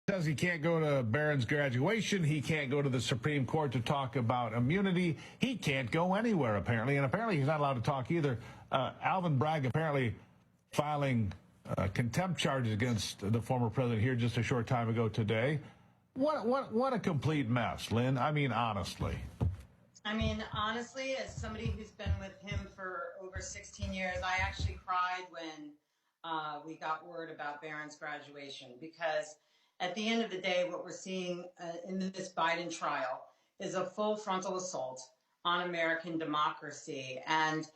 Says he can't go to Barron's graduation. He can't go to the Supreme Court to talk about immunity. He can't go anywhere, apparently. And apparently he's not allowed to talk either. Alvin Bragg apparently filing contempt charges against the former president here just a short time ago today. What a complete mess, Lynn. I mean, honestly. As somebody who's been with him for over 16 years, I actually cried when we got word about Barron's graduation, because at the end of the day, what we're seeing in this Biden trial is a full frontal assault on American democracy. And,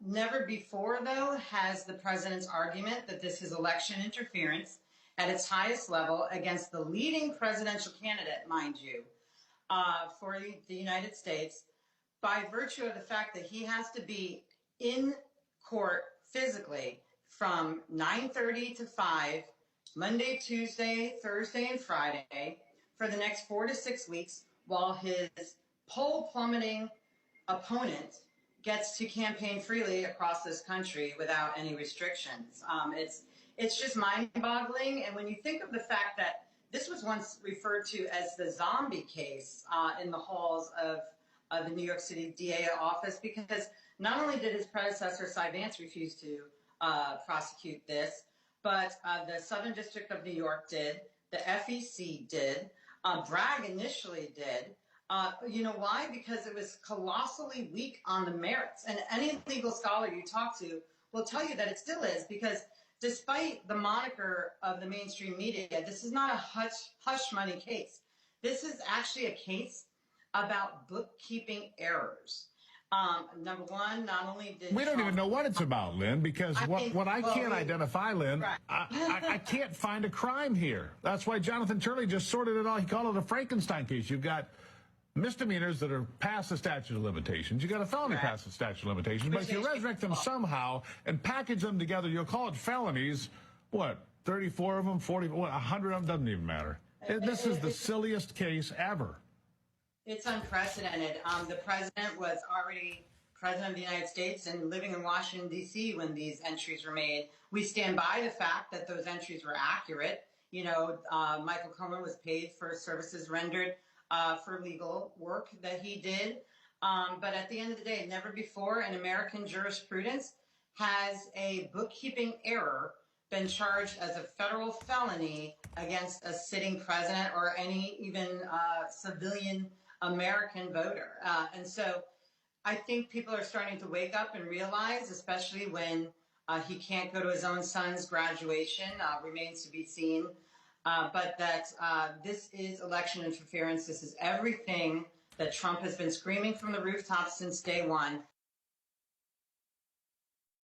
never before, though, has the president's argument that this is election interference at its highest level against the leading presidential candidate, mind you, for the United States, by virtue of the fact that he has to be in court physically from 9:30 to 5, Monday, Tuesday, Thursday, and Friday for the next 4 to 6 weeks, while his poll plummeting opponent gets to campaign freely across this country without any restrictions. It's just mind-boggling. And when you think of the fact that this was once referred to as the zombie case in the halls of the New York City DA office, because not only did his predecessor, Cy Vance, refuse to prosecute this, but the Southern District of New York did, the FEC did, Bragg initially did. You know why? Because it was colossally weak on the merits. And any legal scholar you talk to will tell you that it still is, because despite the moniker of the mainstream media, this is not a hush money case. This is actually a case about bookkeeping errors. Number one, not only did we don't even know what it's about, Lynn, because what I can't identify, Lynn, right. I can't find a crime here. That's why Jonathan Turley just sorted it all. He called it a Frankenstein case. You've got misdemeanors that are past the statute of limitations. You got a felony past the statute of limitations. But if you resurrect them somehow and package them together, you'll call it felonies. What, 34 of them, 40, 100 of them? Doesn't even matter. This is the silliest case ever. It's unprecedented. The president was already president of the United States and living in Washington, D.C. when these entries were made. We stand by the fact that those entries were accurate. Michael Cohen was paid for services rendered for legal work that he did. But at the end of the day, never before in American jurisprudence has a bookkeeping error been charged as a federal felony against a sitting president or any even civilian American voter. And so I think people are starting to wake up and realize, especially when he can't go to his own son's graduation, remains to be seen, but that this is election interference. This is everything that Trump has been screaming from the rooftops since day one.